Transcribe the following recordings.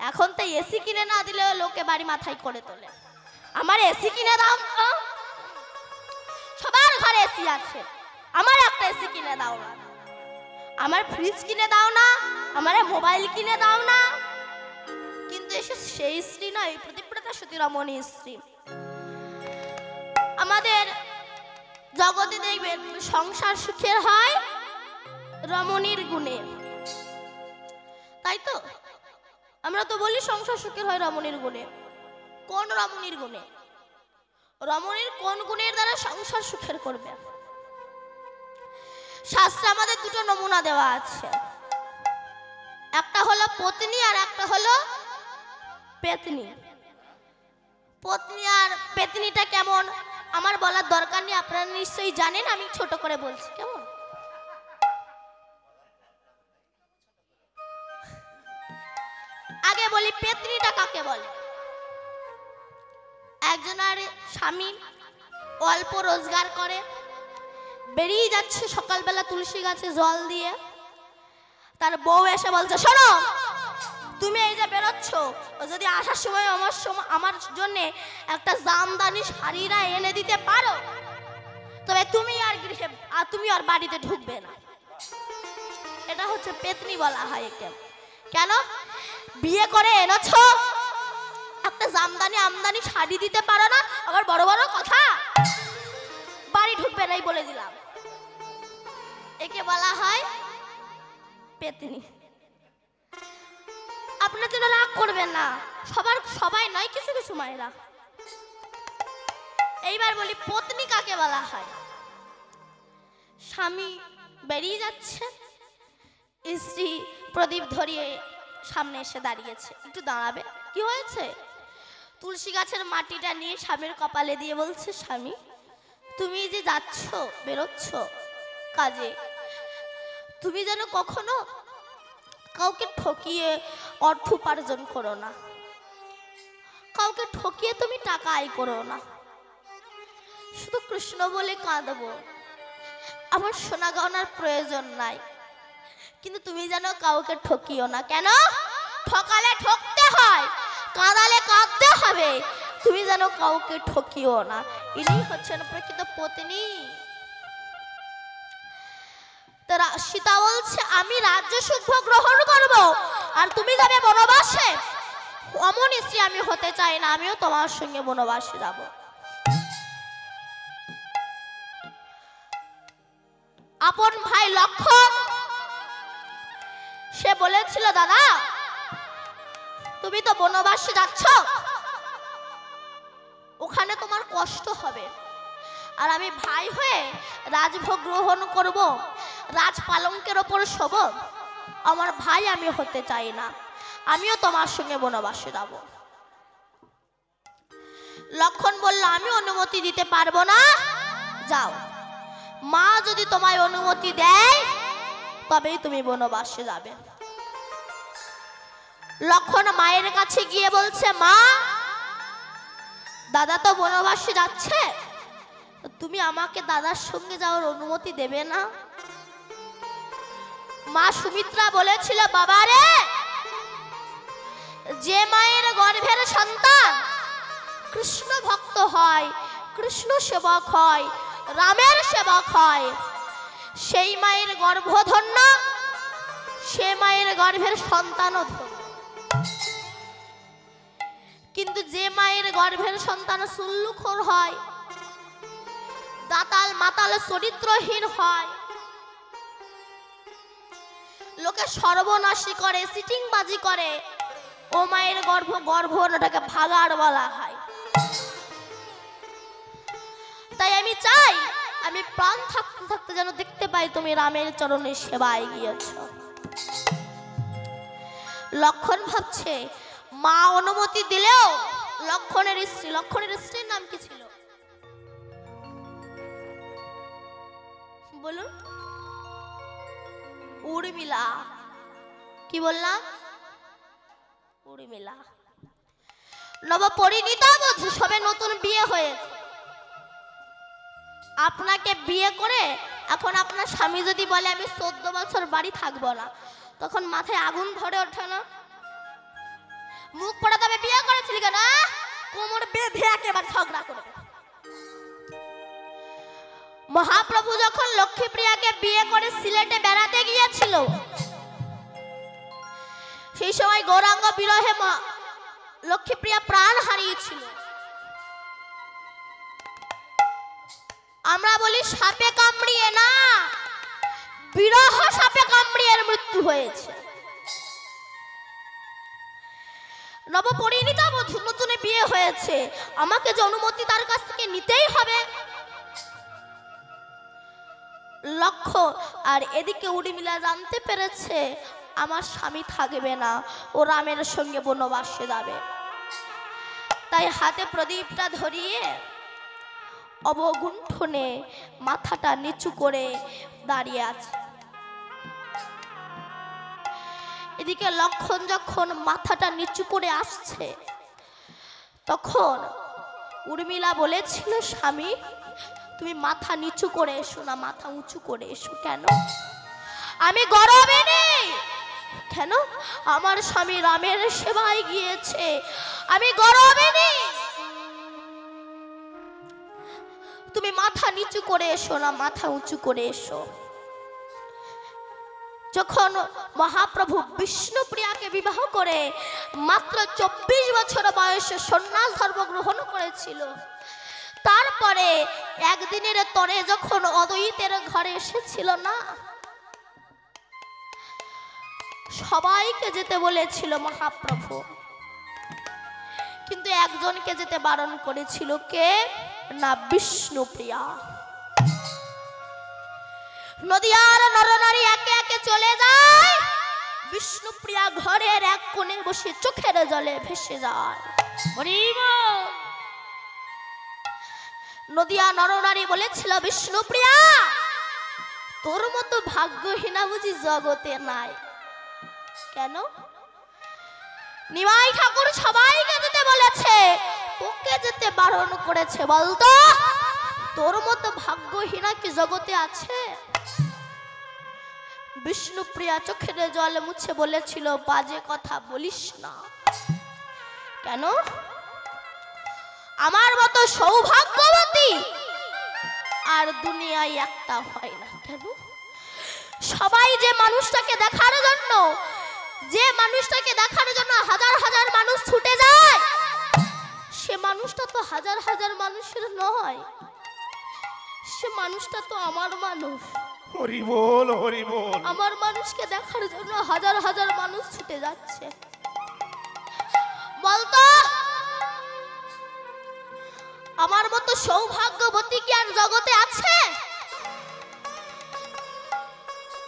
এখন তো এসি কিনে না দিলে লোকে বাড়ি মাথায় করে তোলে। আমার এসি কিনে দাও, সবার ঘরে এসি আছে, আমার একটা এসি কিনে দাও না, আমার ফ্রিজ কিনে দাও না, আমার মোবাইল কিনে দাও না। কিন্তু এসে সেই স্ত্রী নয়, প্রদীপ্রতা সতী রমণী স্ত্রী। আমাদের জগতে দেখবেন সংসার সুখের হয় রমণীর গুণে, তাই তো আমরা তো বলি সংসার সুখের হয় রমণীর গুণে। কোন রমণীর গুণে? রমণীর কোন গুণের দ্বারা সংসার সুখের করবে? শাস্ত্রে আমাদের দুটো নমুনা দেওয়া আছে, একটা হলো পত্নী আর একটা হলো পেতনি। পত্নী আর পেতনিটা কেমন আমার বলার দরকার নেই, আপনারা নিশ্চয়ই জানেন, আমি ছোট করে বলছি। কেমন? আগে বলি পেতনিটা কাকে বলে। একজনের স্বামী অল্প রোজগার করে, বেরিয়ে যাচ্ছে সকালবেলা তুলসী গাছে জল দিয়ে, তার বউ এসে বলছে, শোনো তুমি এই যে বেরোচ্ছ, যদি আসার সময় আমার জন্য একটা জামদানি শাড়ি না এনে দিতে পারো, তবে তুমি আর বাড়িতে ঢুকবে না। এটা হচ্ছে পেতনি বলা হয় একে। কেন? বিয়ে করে এনেছ, একটা আমদানি শাড়ি দিতে পারো না, আবার বড় বড় কথা, বাড়ি ঢুকবে নাই বলে দিলাম। একে বলা হয় পেতনি। আপনার জন্য রাগ করবেন না, সবাই নয়, কিছু কিছু মায়েরা। এইবার বলি পত্নী কাকে বলা হয়। স্বামী বেরিয়ে যাচ্ছে, স্ত্রী প্রদীপ ধরিয়ে সামনে এসে দাঁড়িয়েছে, একটু দাঁড়াবে, কি হয়েছে? তুলসী গাছের মাটিটা নিয়ে স্বামীর কপালে দিয়ে বলছে, স্বামী তুমি যে যাচ্ছ বেরোচ্ছ কাজে, তুমি যেন কখনো কাউকে ঠকিয়ে অর্থ উপার্জন করো না, কাউকে ঠকিয়ে তুমি টাকা আয় করো না। শুধু কৃষ্ণ বলে কাঁদবো, আমার সোনা গয়নার প্রয়োজন নাই, কিন্তু তুমি যেন কাউকে ঠকিও না। কেন? ঠকালে ঠকতে হয়, কাঁদালে কাঁদতে হবে, তুমি যেন কাউকে ঠকিও না। ইনি হচ্ছেন প্রকৃত পত্নী। সীতা বলছে, আমি রাজ্য সুখ গ্রহণ করব আর তুমি যাবে বনবাসে। অমন স্ত্রী আমি হতে চাই না, আমিও তোমার সঙ্গে বনবাসে যাব। আপন ভাই লক্ষণ সে বলেছিল, দাদা তুমি তো বনবাসে যাচ্ছ, ওখানে তোমার কষ্ট হবে, আর আমি ভাই হয়ে রাজভোগ গ্রহণ করব, রাজ পালঙ্কের ওপর শোব, আমার ভাই আমি হতে চাই না, আমিও তোমার সঙ্গে বনবাসে যাব। লক্ষণ বলল, আমি অনুমতি দিতে পারবো না, যাও, মা যদি তোমায় অনুমতি দেয় তবেই তুমি বনবাসে যাবে। লক্ষণ মায়ের কাছে গিয়ে বলছে, মা দাদা তো বনবাসে যাচ্ছে, তুমি আমাকে দাদার সঙ্গে যাওয়ার অনুমতি দেবে না? মা সুমিত্রা বলেছিল, বাবা রে, যে মায়ের গর্ভের সন্তান কৃষ্ণ ভক্ত হয়, কৃষ্ণ সেবক হয়, রামের সেবক হয়, সেই মায়ের গর্ভধন্য, সে মায়ের গর্ভের সন্তানও ধন্য। কিন্তু যে মায়ের গর্ভের সন্তান সুল্লুখোর হয়, দাতাল মাতাল চরিত্রহীন হয়, লোকে সর্বনাশী করে, সিটিংবাজি করে, ও মায়ের গর্ভটাকে ভাগাড় বলা হয়। তাই আমি চাই আমি প্রাণ থাকতে থাকতে যেন দেখতে পাই তুমি রামের চরণে সেবায় গিয়েছ। লক্ষণ ভাবছে, মা অনুমতি দিলেও লক্ষণের স্ত্রীর নাম কি ছিল বলুন? উর্মিলা। কি বললাম? উর্মিলা। নবপরিণীতা বুঝি, সবে নতুন বিয়ে হয়েছে। আপনাকে বিয়ে করে এখন আপনার স্বামী যদি বলে আমি 14 বছর বাড়ি থাকবো না, তখন মাথায় আগুন ধরে ওঠে না? মুখ পড়া তবে বিয়ে করেছিলি কেন? কোমর বেঁধে একেবারে ঝগড়া করবে। মহাপ্রভু যখন লক্ষ্মীপ্রিয়াকে বিয়ে করে সিলেটে বেড়াতে গিয়েছিল, সেই সময় গৌরাঙ্গ বিরহে লক্ষ্মীপ্রিয়া প্রাণ হারিয়েছিল। আমরা বলি সাপে কামড়িয়ে না, বিরহ সাপে কামড়িয়ে মৃত্যু হয়েছে। নবপরিণীতা বধূ, নতুন বিয়ে হয়েছে, আমাকে যে অনুমতি তার কাছ থেকে নিতেই হবে। লক্ষ্য আর এদিকে উর্মিলা জানতে পেরেছে আমার স্বামী থাকবে না, ও রামের সঙ্গে বনবাসে যাবে। তাই হাতে প্রদীপটা ধরিয়ে অবগুণ্ঠনে মাথাটা নিচু করে দাঁড়িয়ে আছে। এদিকে লক্ষণ যখন মাথাটা নিচু করে আসছে, তখন উর্মিলা বলেছিল, স্বামী তুমি মাথা নিচু করে এসো না, মাথা উঁচু করে এসো। কেন? আমি গরবে নেই। কেন? আমার স্বামী রামের সেবায় গিয়েছে, আমি গরবে নেই। তুমি মাথা নিচু করে এসো না, মাথা উঁচু করে এসো। যখন মহাপ্রভু বিষ্ণুপ্রিয়াকে বিবাহ করে মাত্র 24 বছর বয়সে সন্ন্যাস ধর্ম গ্রহণ করেছিল, তারপরে একদিনের তরে যখন অদ্বৈতের ঘরে এসেছিল না, সবাইকে যেতে বলেছিল মহাপ্রভু, কিন্তু একজনকে যেতে বারণ করেছিল। কে? না, বিষ্ণুপ্রিয়া। নদিয়ার নরনারী একে একে চলে যায়, বিষ্ণুপ্রিয়া ঘরের এক কোণে বসে চোখের জলে ভেসে যায়। নদিয়া নরনারী বলেছিল, বিষ্ণুপ্রিয়া তোর মতো ভাগ্যহীনা বুঝি জগতে নাই। কেন? নিমাই ঠাকুর সবাইকে যেতে বলেছে, ওকে যেতে বারণ করেছে, বলতো তোর মতো ভাগ্যহীনা কি জগতে আছে? বিষ্ণুপ্রিয়া চোখের জল মুছে বলেছিল, বাজে কথা বলিস না। কেন? আমার মতো সৌভাগ্যবতী আর দুনিয়ায় একটা হয় না। কেন? সবাই যে মানুষটাকে দেখার জন্য হাজার হাজার মানুষ ছুটে যায়, সে মানুষটা তো হাজার হাজার মানুষের নয়, সে মানুষটা তো আমার মানুষ। হরি বল, হরি বল। আমার মানুষকে দেখার জন্য হাজার হাজার মানুষ ছুটে যাচ্ছে। বলতো আমার মতো সৌভাগ্যবতী কি আর জগতে আছে?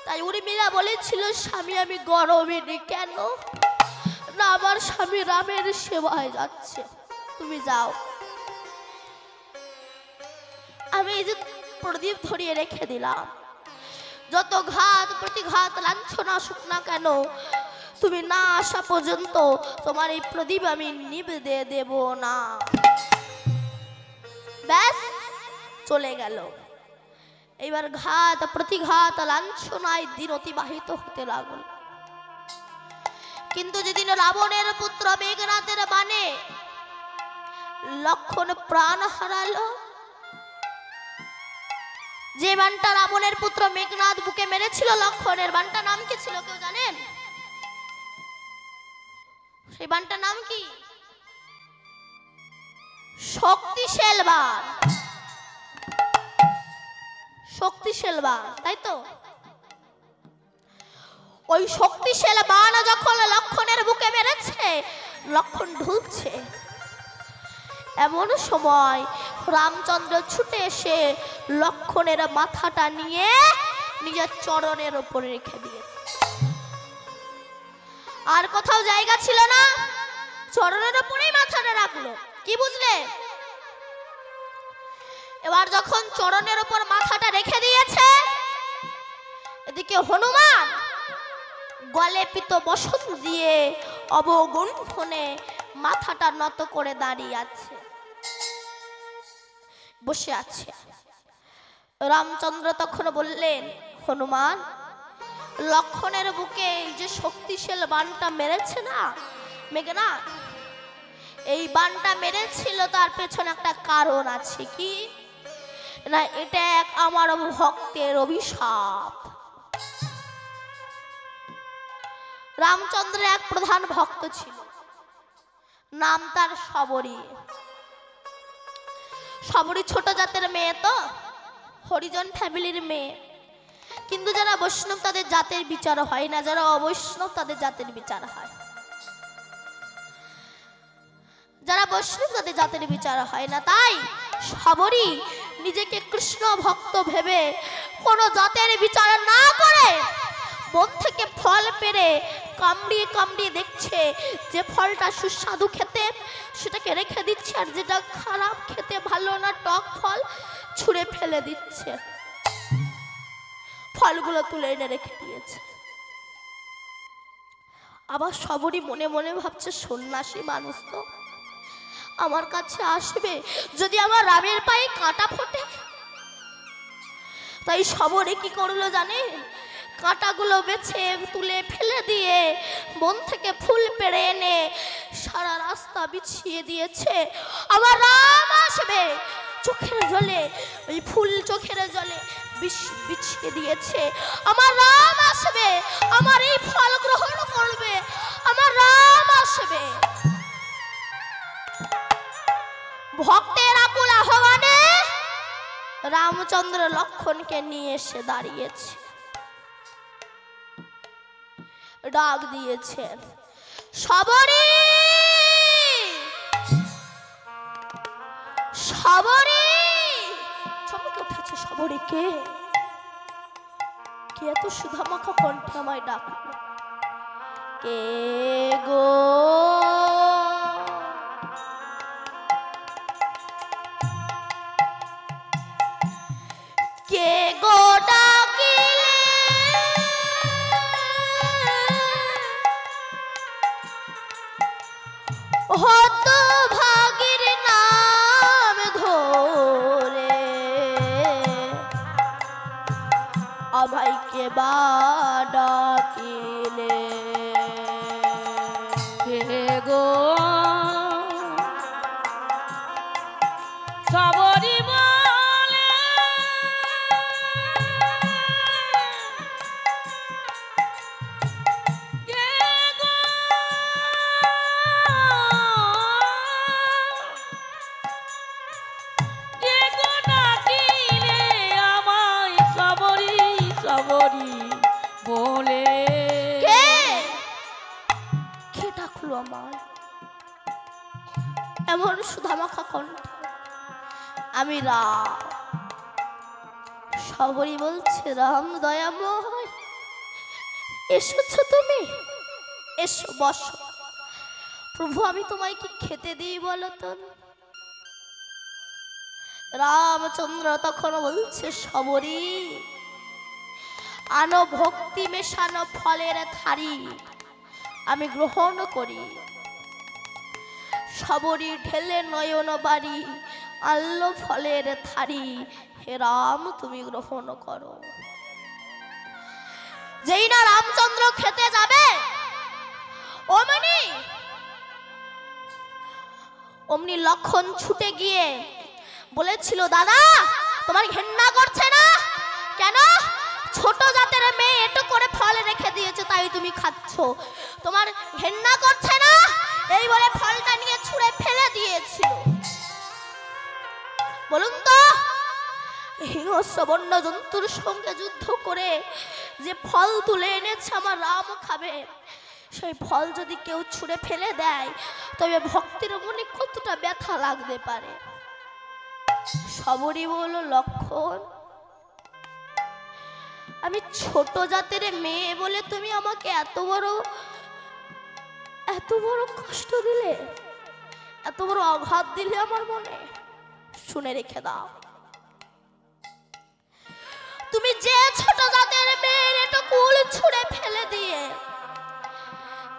তাই উর্মিলা বলেছিল, স্বামী আমি গরবিনী। কেন? না, আমার স্বামী রামের সেবায় যাচ্ছে, তুমি যাও। আমি এই যে প্রদীপ ধরিয়ে রেখে দিলাম, যত ঘাত প্রতিঘাত লাঞ্ছনা আসুক না কেন, তুমি না আসা পর্যন্ত তোমার এই প্রদীপ আমি নিভতে দেব না। ব্যাস, চলে গেল। এবার ঘাত প্রতিঘাত লাঞ্ছনায় দিন অতিবাহিত হতে লাগল। কিন্তু যেদিন রাবণের পুত্র মেঘনাথের বাণে লক্ষণ প্রাণ হারালো, যে বাণটা রাবণের পুত্র মেঘনাথ বুকে মেরেছিল লক্ষণের, বাণটার নাম কি ছিল কেউ জানেন? সেই বাণটার নাম কি? শক্তিশাল বাণ। শক্তিশাল বাণ, তাই তো? ওই শক্তিশাল বাণ যখন লক্ষণের বুকে মেরেছে, লক্ষণ ঢুলছে। এমন সময় রামচন্দ্র ছুটে এসে লক্ষণের মাথাটা নিয়ে নিজের চরণের উপরে রেখে দিয়েছে। আর কোথাও জায়গা ছিল না, চরণের উপরেই মাথাটা রাখলো। কি বুঝলে? এবার যখন চরণের উপর মাথাটা রেখে দিয়েছে, এদিকে হনুমান গলে পিত বসন দিয়ে অবগুণ্ঠনে মাথাটা নত করে দাঁড়িয়ে আছে, বসে আছে। রামচন্দ্র তখন বললেন, হনুমান লক্ষণের বুকে যে শক্তিশাল বাণটা মেরেছে না, মেঘনাদ এই বানটা মেরেছিল, তার পেছনে একটা কারণ আছে। কি না, এটা এক আমার ভক্তের অভিশাপ। রামচন্দ্রের এক প্রধান ভক্ত ছিল, নাম তার শবরী। শবরী ছোট জাতের মেয়ে, তো হরিজন ফ্যামিলির মেয়ে, কিন্তু যারা বৈষ্ণব তাদের জাতের বিচার হয় না, যারা অবৈষ্ণব তাদের জাতের বিচার হয়। যারা বৈষ্ণব তাদের জাতের বিচার হয় না। তাই শবরী নিজেকে কৃষ্ণ ভক্ত ভেবে কোনো জাতের বিচার না করে বন থেকে ফল পেড়ে কামড়িয়ে কামড়িয়ে দেখছে যে ফলটা সুস্বাদু খেতে সেটাকে রেখে দিচ্ছে, আর যেটা খারাপ খেতে ভালো না টক ফল ছুঁড়ে ফেলে দিচ্ছে। ফলগুলো তুলে এনে রেখে দিয়েছে। আবার শবরী মনে মনে ভাবছে, সন্ন্যাসী মানুষ তো আমার কাছে আসবে যদি আমার রামের পায়ে কাঁটা ফোটে। তাই শবরী কি করলো জানেন, কাঁটাগুলো বেছে তুলে ফেলে দিয়ে বন থেকে ফুল পেড়ে এনে সারা রাস্তা বিছিয়ে দিয়েছে। আমার রাম আসবে, চোখের জলে ওই ফুল চোখের জলে বিছিয়ে দিয়েছে। আমার রাম আসবে, আমার এই ফল গ্রহণ করবে, আমার রাম আসবে। ভক্তের আকুল আহ্বানে রামচন্দ্র লক্ষণকে নিয়ে এসে দাঁড়িয়েছে, ডাক দিয়েছেন, শবরী শবরী। চমকে উঠেছে শবরীকে, কে এত সুধামাখা কণ্ঠে আমায় ডাকলো? কে গো? কে গো ডাকিলে হত ভাগীর নাম ধরে আমাইকে বা ডাকিলে? কে গো শবরী বলে কে গো কে গো ডাকিলে আমায় শবরী শবরী বলে? কে কে ডাকলো আমার এমন সুধামাখা কণ্ঠে? আমি রাম। শবরী বলছে, রাম দয়াময়, এসেছ তুমি? এসো, বসো। প্রভু, আমি তোমায় কি খেতে দিই বলো তো? রামচন্দ্র তখন বলছে, শবরী, আনো ভক্তি মেশানো ফলের থারি, আমি গ্রহণ করি। শবরী ঢেলে নয়ন বাড়ি আনলো ফলের থারি, হে রাম তুমি গ্রহণ করো। যেই না রামচন্দ্র খেতে যাবে অমনি লক্ষণ ছুটে গিয়ে বলেছিল, দাদা তোমার ঘেন্না করছে না কেন? ছোট জাতের মেয়ে এটো করে ফল রেখে দিয়েছে, তাই তুমি খাচ্ছ, তোমার ঘেন্না করছে না? এই বলে ফলটা নিয়ে ছুঁড়ে ফেলে দিয়েছিল। বলুন তো, হিংস্র বন্য জন্তুর সঙ্গে যুদ্ধ করে যে ফল তুলে এনেছে আমার রাম খাবে, সেই ফল যদি কেউ ছুঁড়ে ফেলে দেয় তবে ভক্তের মনে কতটা ব্যথা লাগতে পারে। শবরী বলল, লক্ষণ, আমি ছোট জাতের মেয়ে বলে তুমি আমাকে এত বড় কষ্ট দিলে, এত বড় আঘাত দিলে আমার মনে? শুনে রেখে দাও, তুমি যে ছোট জাতের মেয়ের এটা কুল ছুঁড়ে ফেলে দিয়ে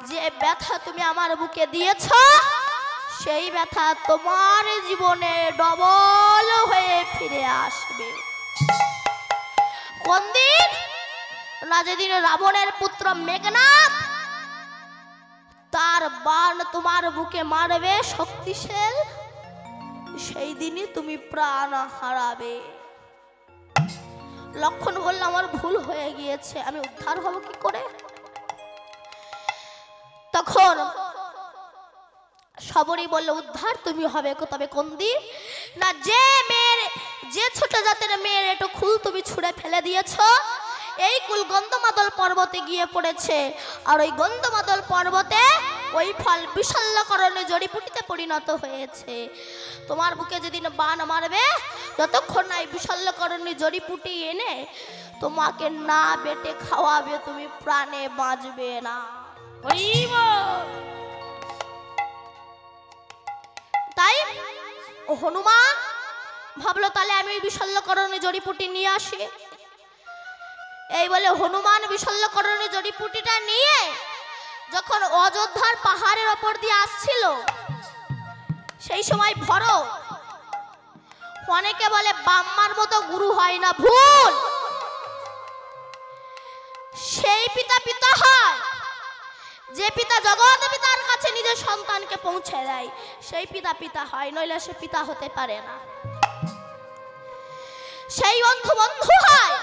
যে ব্যথা তুমি আমার বুকে দিয়েছ, সেই ব্যথা তোমার জীবনে ডবল হয়ে ফিরে আসবে। কোন দিন? না যেদিন রাবণের পুত্র মেঘনাদ তার বাণ তোমার বুকে মারবে শক্তিশাল, সেই দিনই তুমি প্রাণ হারাবে। লক্ষণ বলল আমার ভুল হয়ে গিয়েছে, আমি উদ্ধার হব কি করে? তখন সবরই বলল উদ্ধার তুমি হবে, তবে কোন দিন? না, যে ছোট জাতের মেয়ের একটু খুল তুমি ছুঁড়ে ফেলে দিয়েছ, এই কুল গন্ধমাদল পর্বতে গিয়ে পড়েছে, আর ওই গন্ধমাদল পর্বতে ওই ফল বিশল্যকরণে জড়িপুটিতে পরিণত হয়েছে। তোমার বুকে যেদিন বাণ মারবে, যতক্ষণ না এই বিশল্যকরণে জড়িপুটি এনে তোমাকে না বেটে খাওয়াবে, তুমি প্রাণে বাঁচবে না। তাই হনুমান ভাবলো তাহলে আমি ওই বিশল্যকরণে জড়িপুটি নিয়ে আসি। এই বলে হনুমান বিশল্যকরণে জড়িপুটিটা নিয়ে যখন অযোধ্যার পাহাড়ের ওপর দিয়ে আসছিল, সেই সময় ভরত, অনেকে বলে বাম্মার মতো গুরু হয় না, ভুল। সেই পিতা হয় যে পিতা জগৎ পিতার কাছে নিজের সন্তানকে পৌঁছে দেয়, সেই পিতা হয়, নইলে সে পিতা হতে পারে না। সেই বন্ধু হয়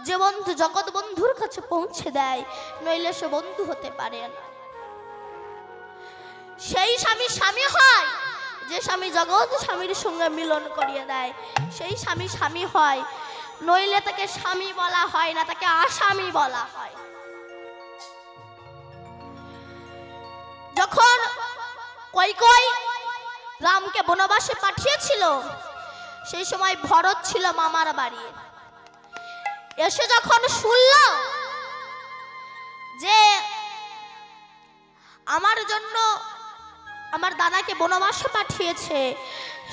যে বন্ধু জগৎ বন্ধুর কাছে পৌঁছে দেয়, নইলে সে বন্ধু হতে পারে না। সেই স্বামী হয় যে স্বামী জগৎ স্বামীর সঙ্গে মিলন করিয়ে দেয়, সেই স্বামী হয়, নইলে তাকে স্বামী বলা হয় না, তাকে আসামি বলা হয়। যখন কৈকেয়ী রামকে বনবাসে পাঠিয়েছিল, সেই সময় ভরত ছিল মামার বাড়ি। এসে যখন শুনল যে আমার জন্য আমার দাদাকে বনবাসে পাঠিয়েছে,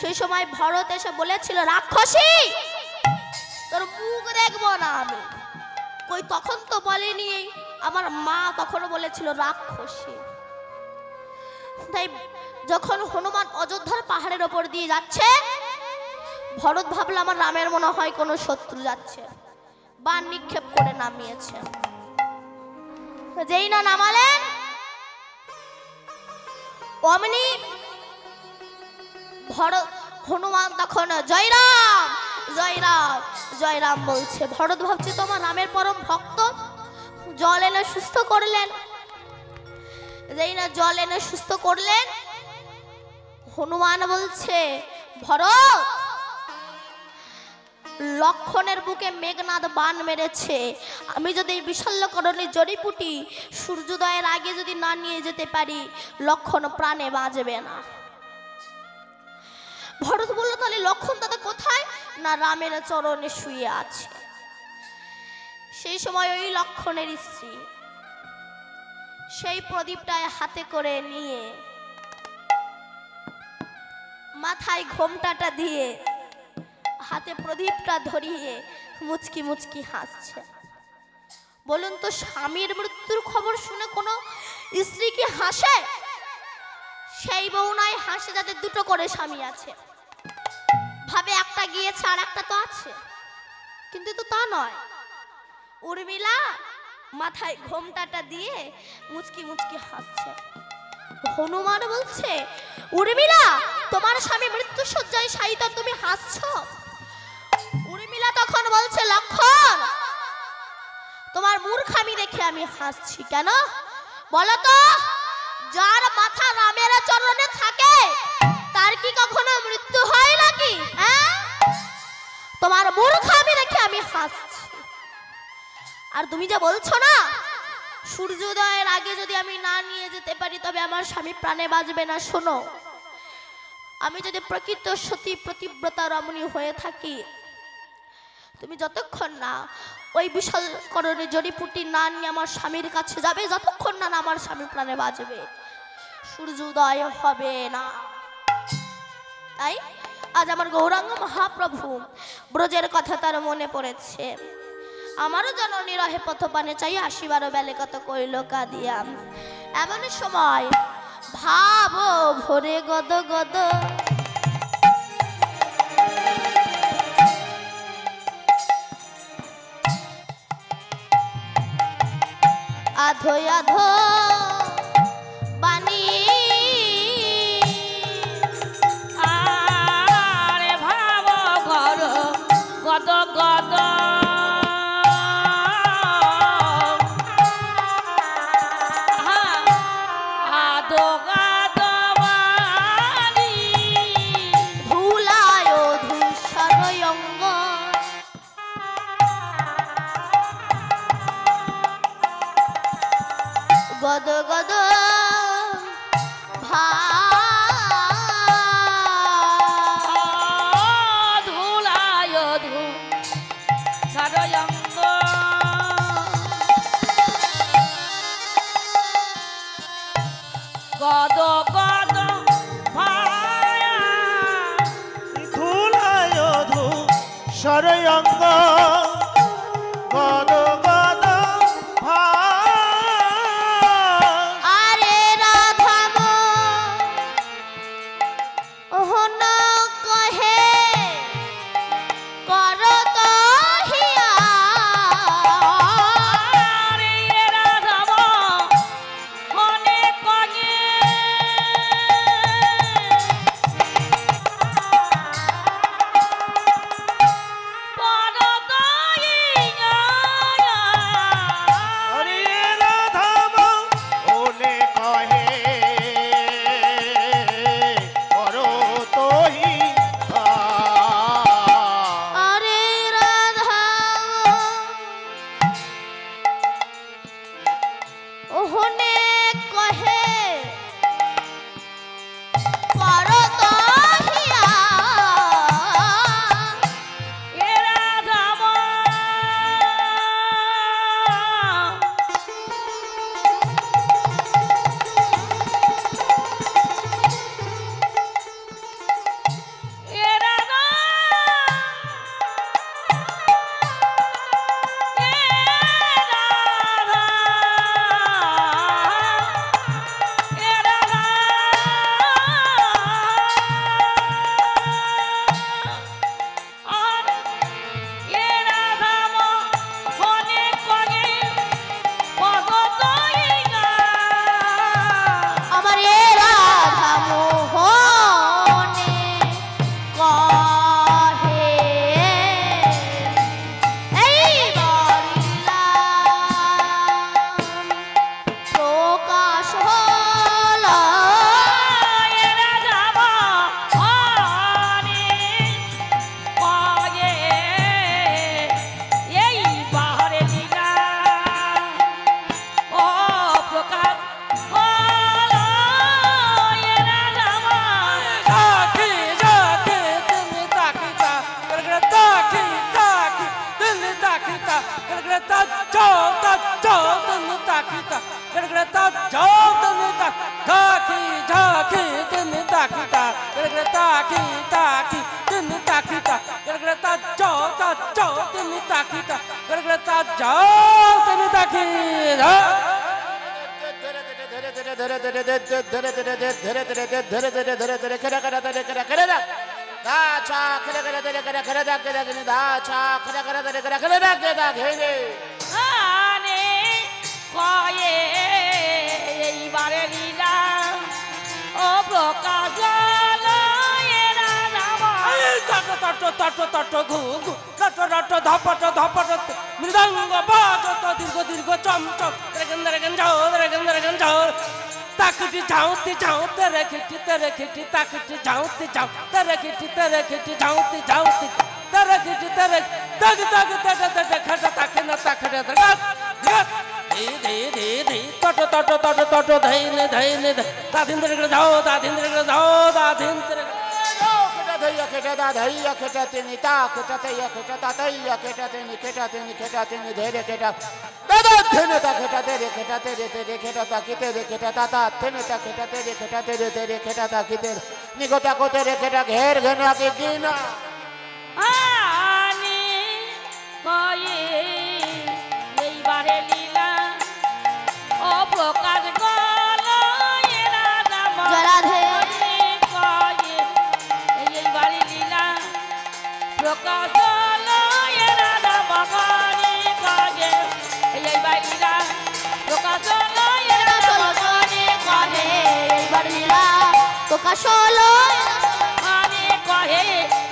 সেই সময় ভরত এসে বলেছিল রাক্ষসী তোর মুখ দেখবো না আমি। কই তখন তো বলেনি, আমার মা তখন বলেছিল রাক্ষসী। তাই যখন হনুমান অযোধ্যার পাহাড়ের ওপর দিয়ে যাচ্ছে, ভরত ভাবলো আমার রামের মনে হয় কোনো শত্রু যাচ্ছে, বাণ নিক্ষেপ করে নামিয়েছে। যেই না নামালেন, অমনি হনুমান তখন জয় রাম জয় রাম জয় রাম বলছে। ভরত ভাবছে তোমার রামের পরম ভক্ত, জল এনে সুস্থ করলেন। যেই না জল এনে সুস্থ করলেন, হনুমান বলছে ভরত, লক্ষণের বুকে মেঘনাদ বাণ মেরেছে, আমি যদি এই বিশল্যকরণে জড়িপুটি সূর্যোদয়ের আগে যদি না নিয়ে যেতে পারি, লক্ষণ প্রাণে বাঁচবে না। ভরত বলল তাহলে লক্ষণ দাদা কোথায়? না, রামের চরণে শুয়ে আছে। সেই সময় ওই লক্ষণের স্ত্রী সেই প্রদীপটায় হাতে করে নিয়ে মাথায় ঘোমটাটা দিয়ে হাতে প্রদীপটা ধরিয়ে মুচকি মুচকি হাসছে। বলুন তো, স্বামীর মৃত্যুর খবর শুনে কোনো স্ত্রী কি হাসে? সেই বউ নয় হাসে যাদের দুটো করে স্বামী আছে, ভাবে একটা গিয়েছে আর একটা তো আছে, কিন্তু তো তা নয়। উর্মিলা মাথায় ঘোমটাটা দিয়ে মুচকি মুচকি হাসছে। হনুমান বলছে উর্মিলা, তোমার স্বামী মৃত্যু শয্যায় শায়িত, তুমি হাসছো? উর্মিলা তখন বলছে লক্ষণ, তোমার মূর্খামি দেখে আমি হাসছি। কেন বলো তো? যার মাথা রামের চরণে থাকে তার কি কখনো মৃত্যু হয় নাকি? হ্যাঁ, তোমার মূর্খামি দেখে আমি হাসছি। আর তুমি যে বলছো না সূর্যোদয়ের আগে যদি আমি না নিয়ে যেতে পারি তবে আমার স্বামী প্রাণে বাঁচবে না, শোনো, আমি যদি প্রকৃত সতী প্রতিব্রতা রমণী হয়ে থাকি, তুমি যতক্ষণ না ওই বিশল্যকরণে জড়িপুটি না নিয়ে আমার স্বামীর কাছে যাবে, যতক্ষণ না আমার স্বামী প্রাণে বাঁচবে, সূর্যোদয় হবে না। তাই আজ আমার গৌরাঙ্গ মহাপ্রভু ব্রজের কথা তার মনে পড়েছে। আমারও জননী রহে পথপানে চাই, আসিবার বেলে কত কইল কাঁদিয়া। এমন সময় ভাব ভরে গদ গদ আধো আধো গাদো গাদো বাড়ি ধুলায় ধূসর অঙ্গ গদ গদ ধুলায় ধু সারয়ঙ্গ গদ গদ ভায়া ধুলায় ধু সরয়ঙ্গ গদ গদ আরে রাধাম ওহন কহে কর তো হিয়া রে রাধাম মনে কগে পরদইয়া হরে রাধাম ওনে কহে করো তোহি আরে রাধা ওহনে কহে কর তো হিয়া এ রাধাম এ রাধা এ রাধা এ রাধা আর এ রাধাম মনে করে পদতইগা আমার এ রাধা মোহনে কহে এই বারিলা প্রকাশ হলো এ রাধাম মনে করে এই বাহারে লীলা ও প্রকাশ হলো এ রাধাম ताकी जाके दिल ताकीता गरगरा ताकी ताकी दिल ताकीता गरगरा ता जाओ दिल ताकीता गरगरा ता जाओ दिल ताकी झाकी दिल ताकीता गरगरा ताकी ताकी दिल ताकीता गरगरा ता जाओ दिल ताकीता गरगरा ता जाओ दिल ताकीता আনে কয়ে এইবারে লীলা ও প্রকাশ হলো এ রাধাম মৃদঙ্গ বাজত দীর্ঘ দীর্ঘ চমচম তাকটি ঝাউতি ঝাউতে রেখেটি তেরে খেটি তাকটি ঝাউতি ঝাউ তেরে খেটি ঝাউতি ঝাউতি তেরে খেটি তেরে তগ তগ তগ তগ খাটা তাকে না তাকড়ে দগাত ধে ধে ধে ধে তট তট তট তট ধৈনে ধৈনে দাদিন্দ্র যাও দাদিন্দ্র যাও দাদিন্দ্র আনে কয়ে এইবারে লীলা ও প্রকাশ হলো এ রাধাম জরাধে কয়ে এইবারে লীলা প্রকাশ হলো এ রাধাম কয়ে এইবারে লীলা প্রকাশ হলো এ রাধাম কহে এইবার লীলা প্রকাশ হলো আমি কহে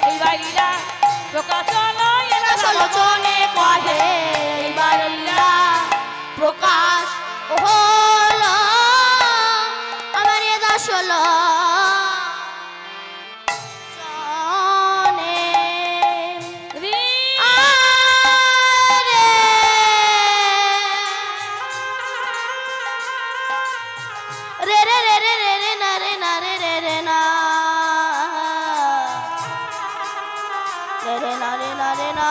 এইবারে লীলা প্রকাশ হলো এ রাধাম লোচনে কহে এইবার লীলা প্রকাশ হলো আমার আসলো জানে আরে রে রে রে রে রে রে না রে না রে রে রে না রে রে না রে না রে না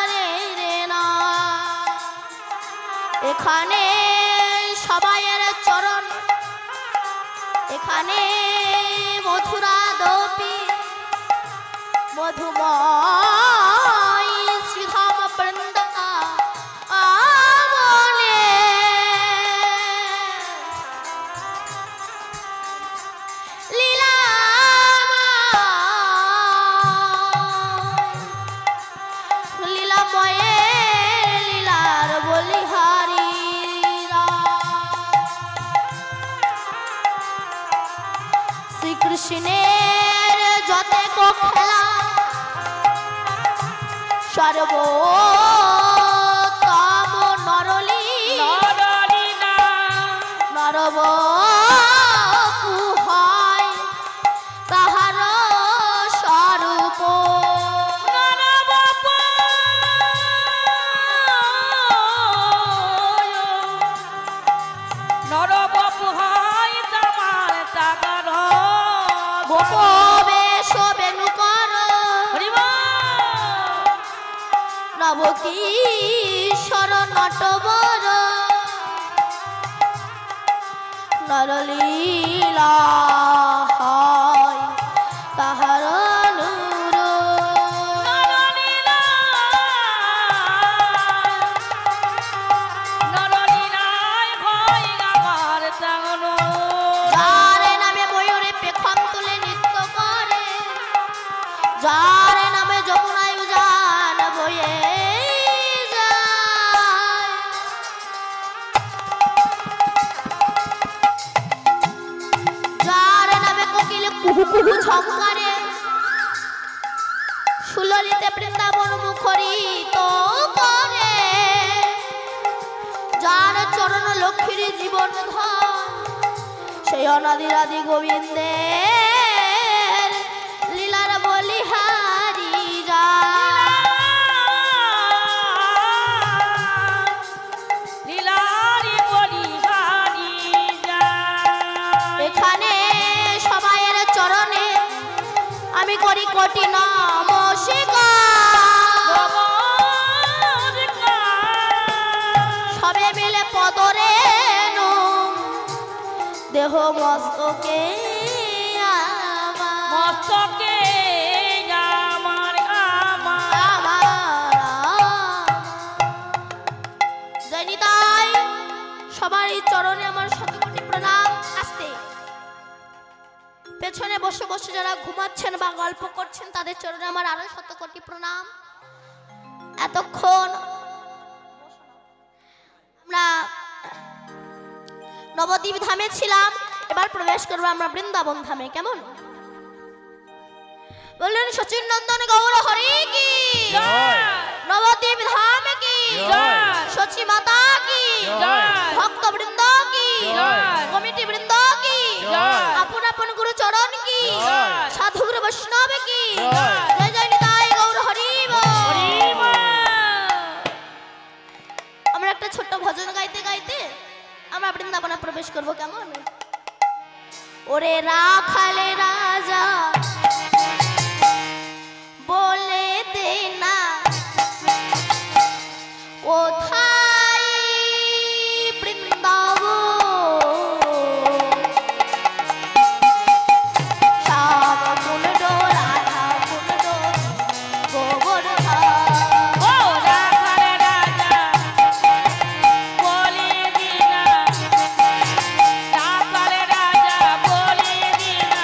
রে রে না এখানে সবাইয়ের চরণ এখানে মথুরা দোপি মধুময় শ্রীধাম বৃন্দা আমলে লীলা লীলাময়ে লীলার বলিহারি শ্রীকৃষ্ণের যতে কো খেলা সর্বোত্তম নরলীলা নরবপু হয় তাহার স্বরূপ নরবপু নরবপু হয় তোমার টাকার গোপ বেশ বেনু কর নবকিশোর নটবর নরলীলা হয় তাহার নূর নরলীলায় হয় আমার টাকার যার নামে ময়ূরে পেখম তুলে নৃত্য করে যার নামে যমুনায় উজান বয়ে যায় যার নামে কোকিল কুহু কুহু ঝংকারে সুললিতে বৃন্দাবন মুখরিত করে যার চরণ লক্ষ্মীর জীবন ধন সেই অনাদিরাদি গোবিন্দের লীলার বলিহারি যা লীলারি বলিহারি যায় এখানে সবাইয়ের চরণে আমি করি কোটি নমস্কার সবে মিলে পদরে দেহ মস্তকে আমার মস্তকে আমার আমার আমার জয়নিতাই সবারই চরণে আমার শতকোটি প্রণাম আসতে পেছনে বসে বসে যারা ঘুমাচ্ছেন বা গল্প করছেন তাদের চরণে আমার আরো শতকোটি প্রণাম এতক্ষণ আমরা নবদ্বীপ ধামে ছিলাম এবার প্রবেশ করবো আমরা বৃন্দাবন ধামে কেমন বললেন সচিন নন্দন গৌর হরি কি জয়। নবদ্বীপ ধাম কি জয়। সচি মাতা কি জয়। ভক্ত বৃন্দ কি জয়। কমিটি বৃন্দ কি জয়। আপন আপন গুরু চরণ কি জয়। সাধু গুরু বৈষ্ণব কি জয়। জয় জয় নিতাই গৌর হরি বল। হরি বল। আমরা একটা ছোট্ট ভজন গাইতে গাইতে আমরা বৃন্দাবনে প্রবেশ করব কেমন ওরে রাখালে রাজা বলে দে না কোথায় বৃন্দাবন শ্যাম কুণ্ড রাধা কুণ্ড গোবর্ধন ও রাখাল রাজা বলে দিনা রাখাল রাজা বলে দিনা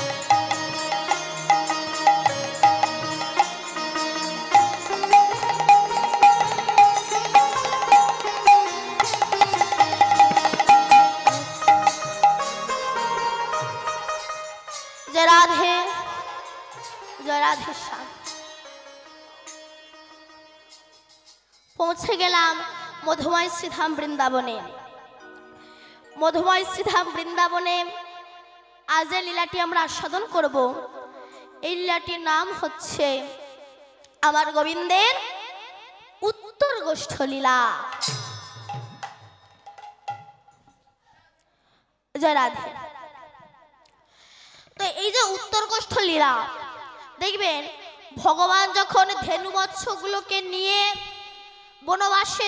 জয় রাধে, জয় রাধে শ্যাম। পৌঁছে গেলাম মধুময় শ্রীধাম বৃন্দাবনে। মধুময় শ্রীধাম বৃন্দাবনে আজ যে লীলাটি আমরা আস্বাদন করব, এই লীলাটির নাম হচ্ছে আমার গোবিন্দের উত্তর গোষ্ঠ লীলা। জয় রাধে। তো এই যে উত্তর গোষ্ঠ লীলা, দেখবেন ভগবান যখন ধেনুবৎসগুলোকে নিয়ে বনবাসে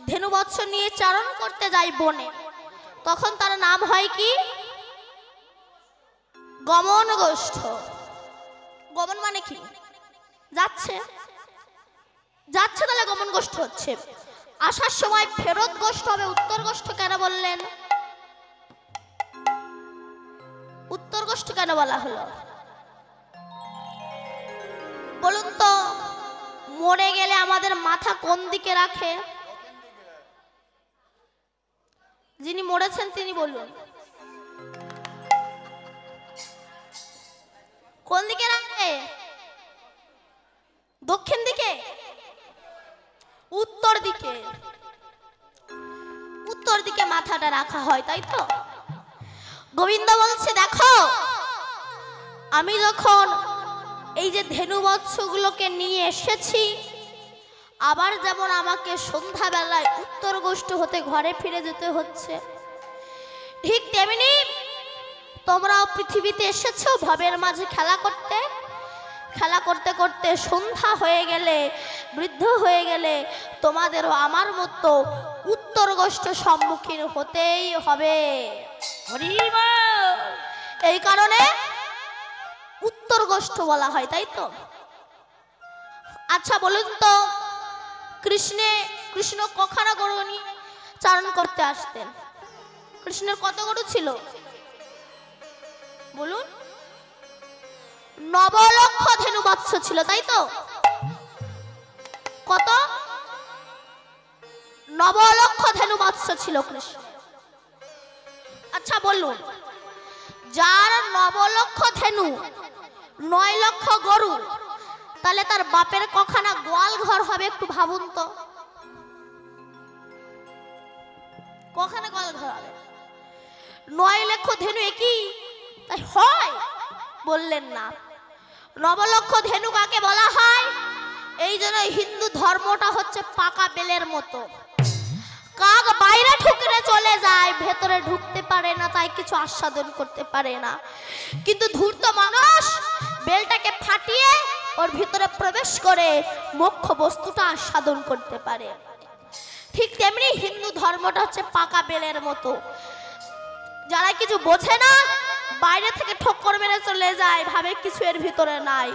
ধেনুবৎস নিয়ে চারণ করতে যায় বনে, তখন তার নাম হয় কি? গমন গোষ্ঠ। গমন মানে কি? যাচ্ছে, যাচ্ছে, তাহলে গমন গোষ্ঠ হচ্ছে। আসার সময় ফেরত গোষ্ঠ হবে। উত্তর গোষ্ঠ কেন বললেন? উত্তর গোষ্ঠ কেন বলা হলো বলুন তো? মরে গেলে আমাদের মাথা কোন দিকে রাখে? যিনি মরেছেন তিনি বলুন, কোন দিকে রাখে? দক্ষিণ দিকে? উত্তর দিকে। উত্তর দিকে মাথাটা রাখা হয়, তাই তো? গোবিন্দ বলছে, দেখো আমি যখন এই যে ধেনুবৎসগুলোকে নিয়ে এসেছি, আবার যেমন আমাকে সন্ধ্যাবেলায় উত্তর গোষ্ঠ হতে ঘরে ফিরে যেতে হচ্ছে, ঠিক তেমনি তোমরাও পৃথিবীতে এসেছো ভবের মাঝে খেলা করতে। খেলা করতে করতে সন্ধ্যা হয়ে গেলে, বৃদ্ধ হয়ে গেলে তোমাদেরও আমার মতো উত্তর গোষ্ঠ সম্মুখীন হতেই হবে। এই কারণে উত্তর গোষ্ঠ বলা হয়, তাই তো? আচ্ছা বলুন তো, কৃষ্ণ কখানা গরু নিয়ে চারণ করতে আসতেন? কৃষ্ণের কত গরু ছিল বলুন? 9 লক্ষ ধেনুবৎস ছিল, তাই তো? কত? 9 লক্ষ ধেনুবৎস ছিল কৃষ্ণ। আচ্ছা বলুন, যার 9 লক্ষ ধেনু, 9 লক্ষ গরু, তাহলে তার বাপের কখানা গোয়াল ঘর হবে? একটু ভাবুন তো, কখানা গোয়াল ঘর হবে? 9 লক্ষ ধেনু একই তাই হয়? বললেন না। 9 লক্ষ ধেনু কাকে বলা হয়? এই জন্য হিন্দু ধর্মটা হচ্ছে পাকা বেলের মতো। কাক বাইরে ঠুকরে চলে যায়, ভেতরে ঢুকতে পারে না, তাই কিছু আস্বাদন করতে পারে না। কিন্তু ধূর্ত মানুষ বেলটাকে ফাটিয়ে ওর ভিতরে প্রবেশ করে মোক্ষ বস্তুটা আস্বাদন করতে পারে। ঠিক তেমনি হিন্দু ধর্মটা হচ্ছে পাকা বেলের মতো। যারা কিছু বোঝে না, বাইরে থেকে ঠক্কর মেরে চলে যায়, ভাবে কিছু এর ভিতরে নাই।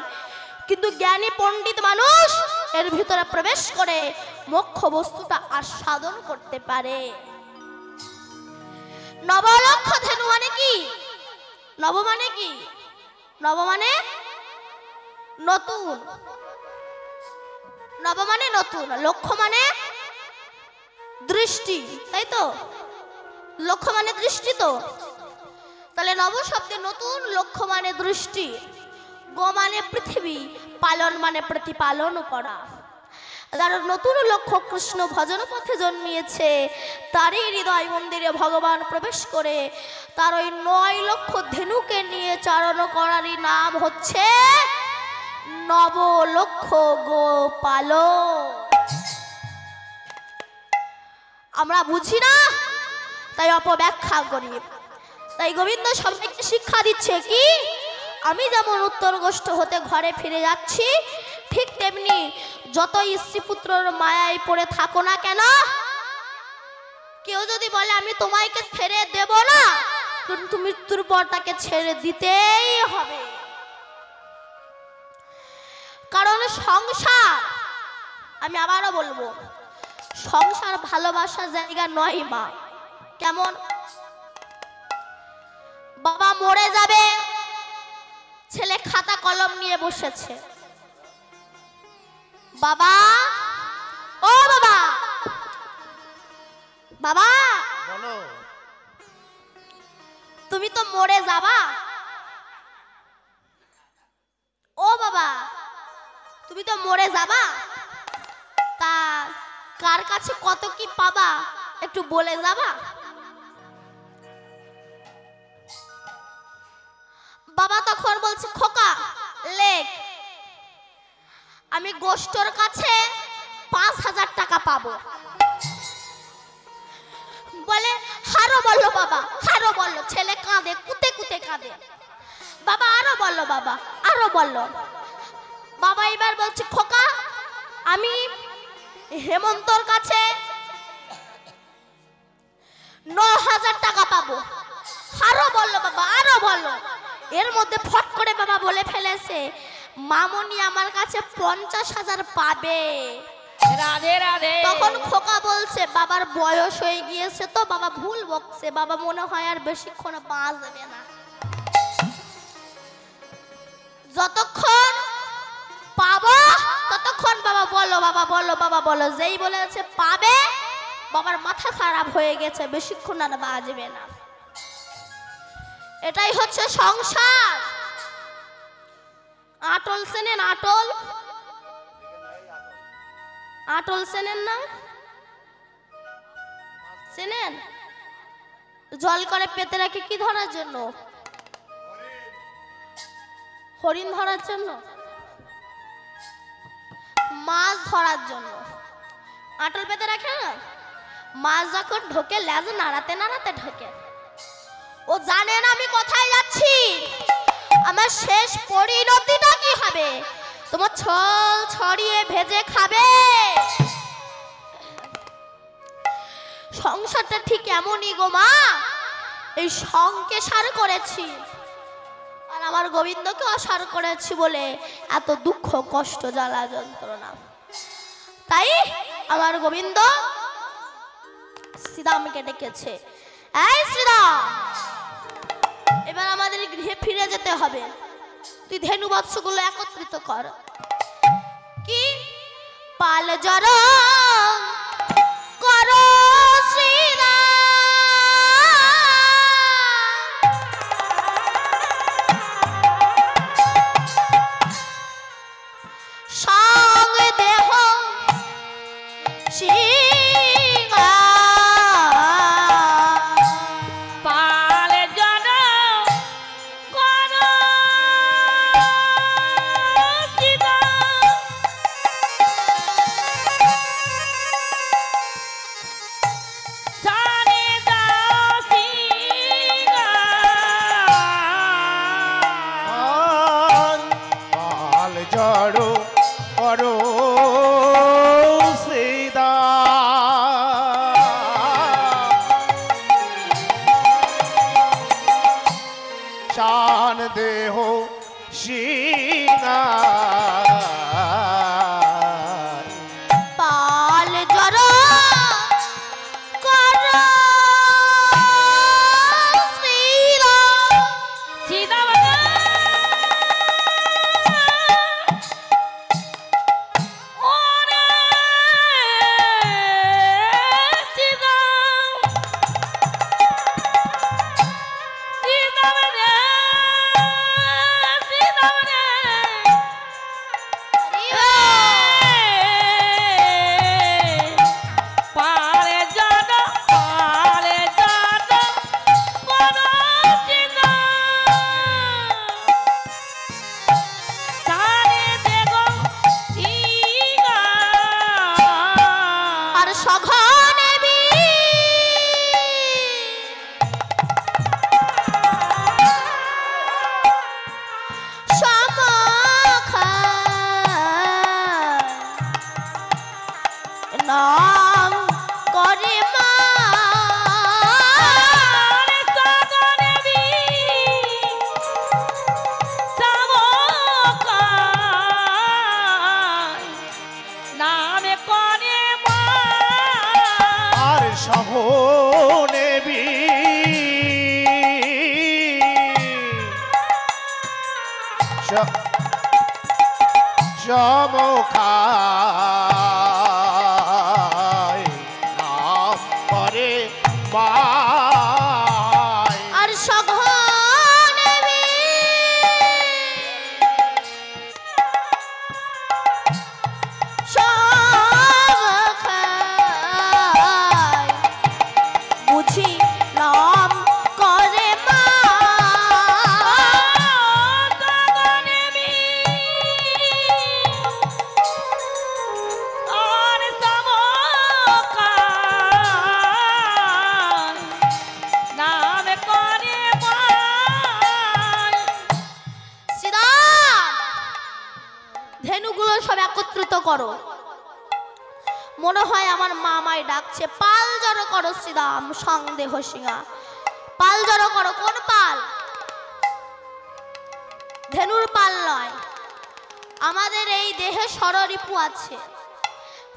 কিন্তু জ্ঞানী পণ্ডিত মানুষ এর ভিতরে প্রবেশ করে মোক্ষ বস্তুটা আস্বাদন করতে পারে। 9 লক্ষ ধেনু মানে কি? নব মানে কি? নব মানে নতুন। নব মানে নতুন। লক্ষ মানে দৃষ্টি, তাই তো? লক্ষ মানে দৃষ্টি তো। তাহলে নব শব্দে নতুন, লক্ষ মানে দৃষ্টি, গো মানে পৃথিবী, পালন মানে প্রতিপালন করা। যার নতুন লক্ষ্য কৃষ্ণ ভজন পথে জন্মিয়েছে, তারই হৃদয় মন্দিরে ভগবান প্রবেশ করে তার ওই 9 লক্ষ ধেনুকে নিয়ে চারণ করারই নাম হচ্ছে 9 লক্ষ গোপালন। আমরা বুঝি না, তাই অপব্যাখ্যা করি। তাই গোবিন্দ সবাইকে শিক্ষা দিচ্ছে কি, আমি যেমন উত্তর গোষ্ঠ হতে ঘরে ফিরে যাচ্ছি, ঠিক তেমনি যত স্ত্রী পুত্রর মায়ায় পড়ে থাকো না কেন, কেউ যদি বলে আমি তোমাকে ছেড়ে দেব না, কিন্তু মৃত্যুর পর তাকে ছেড়ে দিতেই হবে। কারণ সংসার, আমি আবারও বলবো, সংসার ভালোবাসার জায়গা নয় মা। কেমন? বাবা মরে যাবে, ছেলে খাতা কলম নিয়ে বসেছে। বাবা, ও বাবা, বাবা বলো। তুমি তো মরে যাবা, তুমি তো মরে যাবা, তা কার কাছে কত কি পাবা একটু বলে যাবা? বাবা তখন বলছে, খোকা লেখ, আমি গোষ্ঠর কাছে 5,000 টাকা পাবো। বলে হারো বললো বাবা, হারো বললো। ছেলে কাঁদে, কুতে কুতে কাঁদে। বাবা আরো বললো, বাবা আরো বললো। বাবা এবার বলছে, খোকা আমি হেমন্তর কাছে 9,000 টাকা পাবো। আরো বললো বাবা, আরো বললো। এর মধ্যে ফট করে বাবা বলে ফেলেছে, মামনি আমার কাছে 50,000 পাবে। রাধে রাধে। তখন খোকা বলছে, বাবার বয়স হয়ে গিয়েছে তো, বাবা ভুল বকছে, বাবা মনে হয় আর বেশিক্ষণ বাঁচবে না। যতক্ষণ পাবো ততক্ষণ বাবা বলো, বাবা বলো, বাবা বলো। যেই বলেছে পাবে, বাবার মাথা খারাপ হয়ে গেছে, বেশিক্ষণ আর বাঁচবে না। এটাই হচ্ছে সংসার। আটল চেনেন? আটল, আটল চেনেন না? চেনেন? জল করে পেতে রাখে কি ধরার জন্য? হরিণ ধরার জন্য, মাছ ধরার জন্য আটল পেতে রাখে না। মাছ যখন ঢোকে, লেজ নাড়াতে নাড়াতে ঢোকে। ও জানে না আমি কোথায় যাচ্ছি, আমার শেষ পরিণতিটা কি হবে। তোমার ছল ছড়িয়ে ভেজে খাবে। সংসারটা ঠিক এমনই গো মা, এই সংকে সার করেছি, আর আমার গোবিন্দকে অসার করেছি বলে এত দুঃখ কষ্ট জ্বালা যন্ত্রণা। তাই আমার গোবিন্দ শ্রীরামকে ডেকেছে, এই শ্রীরাম, এবার আমাদের গৃহে ফিরে যেতে হবে। তুই ধেনু বৎসগুলো একত্রিত কর। কি পাল জর করো শ্রীরাম, সঙ্গ দেহ পালে জন কোন সীতা, সানে দাসিগা পাল জড়ো করো সীতা, শান দেহ সিংহার, পাল জর করো শ্রীরাম। সীতা ওরে সীতা, সীতা রে, সীতা রে, পারে জন, পারে জন কোন সীতা, সারে দেগ সিগা আর সঘনে নাম করে মা, সগনে সামকায় নামে কনে মা, আর সহনে বি সমখায় নাম করে মায়, আর সঘনে একত্রিত করো। মনে হয় আমার মা আমায় ডাকছে। পাল জড়ো করো শ্রীরাম সন্দেহ সিংহা, পাল জড়ো করো। কোন পাল? ধেনুর পাল নয়, আমাদের এই দেহে ষড়রিপু আছে,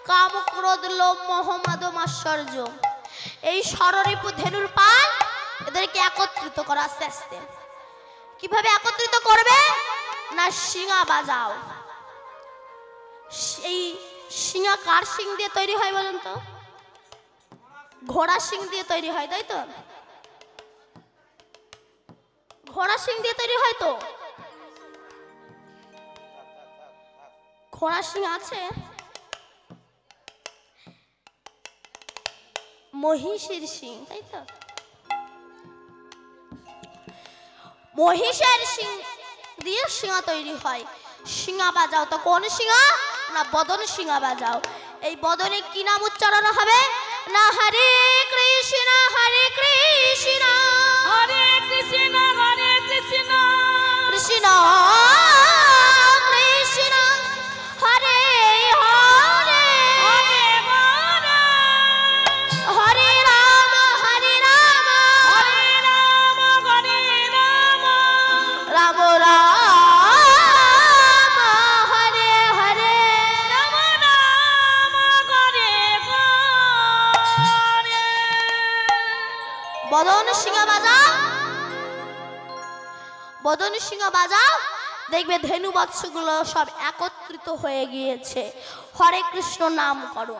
কাম ক্রোধ লোভ মোহ মাদ মাৎসর্য। এই ষড়রিপু ধেনুর পাল, এদেরকে একত্রিত করো আস্তে আস্তে। কিভাবে একত্রিত করবে? না শিঙা বাজাও। এই শিঙা কার শিং দিয়ে তৈরি হয় বলুন তো? ঘোড়া শিং দিয়ে তৈরি হয়, তাই তো? ঘোড়া শিং দিয়ে তৈরি হয় তো? ঘোড়া শিং আছে? মহিষের শিং, তাই তো? মহিষের শিং দিয়ে শিঙা তৈরি হয়। শিঙা বাজাও তো। কোন শিঙা? না বদন শিঙা বাজাও। এই বদনে কি নাম উচ্চারণ হবে? না হরে কৃষ্ণ হরে কৃষ্ণ হরে কৃষ্ণ হরে কৃষ্ণ কৃষ্ণ কৃষ্ণ হরে হরে হরে রাম হরে রাম হরে রাম হরে রাম হরে রাম রাম রাম হরে হরে রাম রাম হরে হরে। বদন সিংহা বাজাও, বদন সিংহ বাজাও। দেখবে ধেনু বৎসগুলো সব একত্রিত হয়ে গিয়েছে। হরে কৃষ্ণ নাম করো।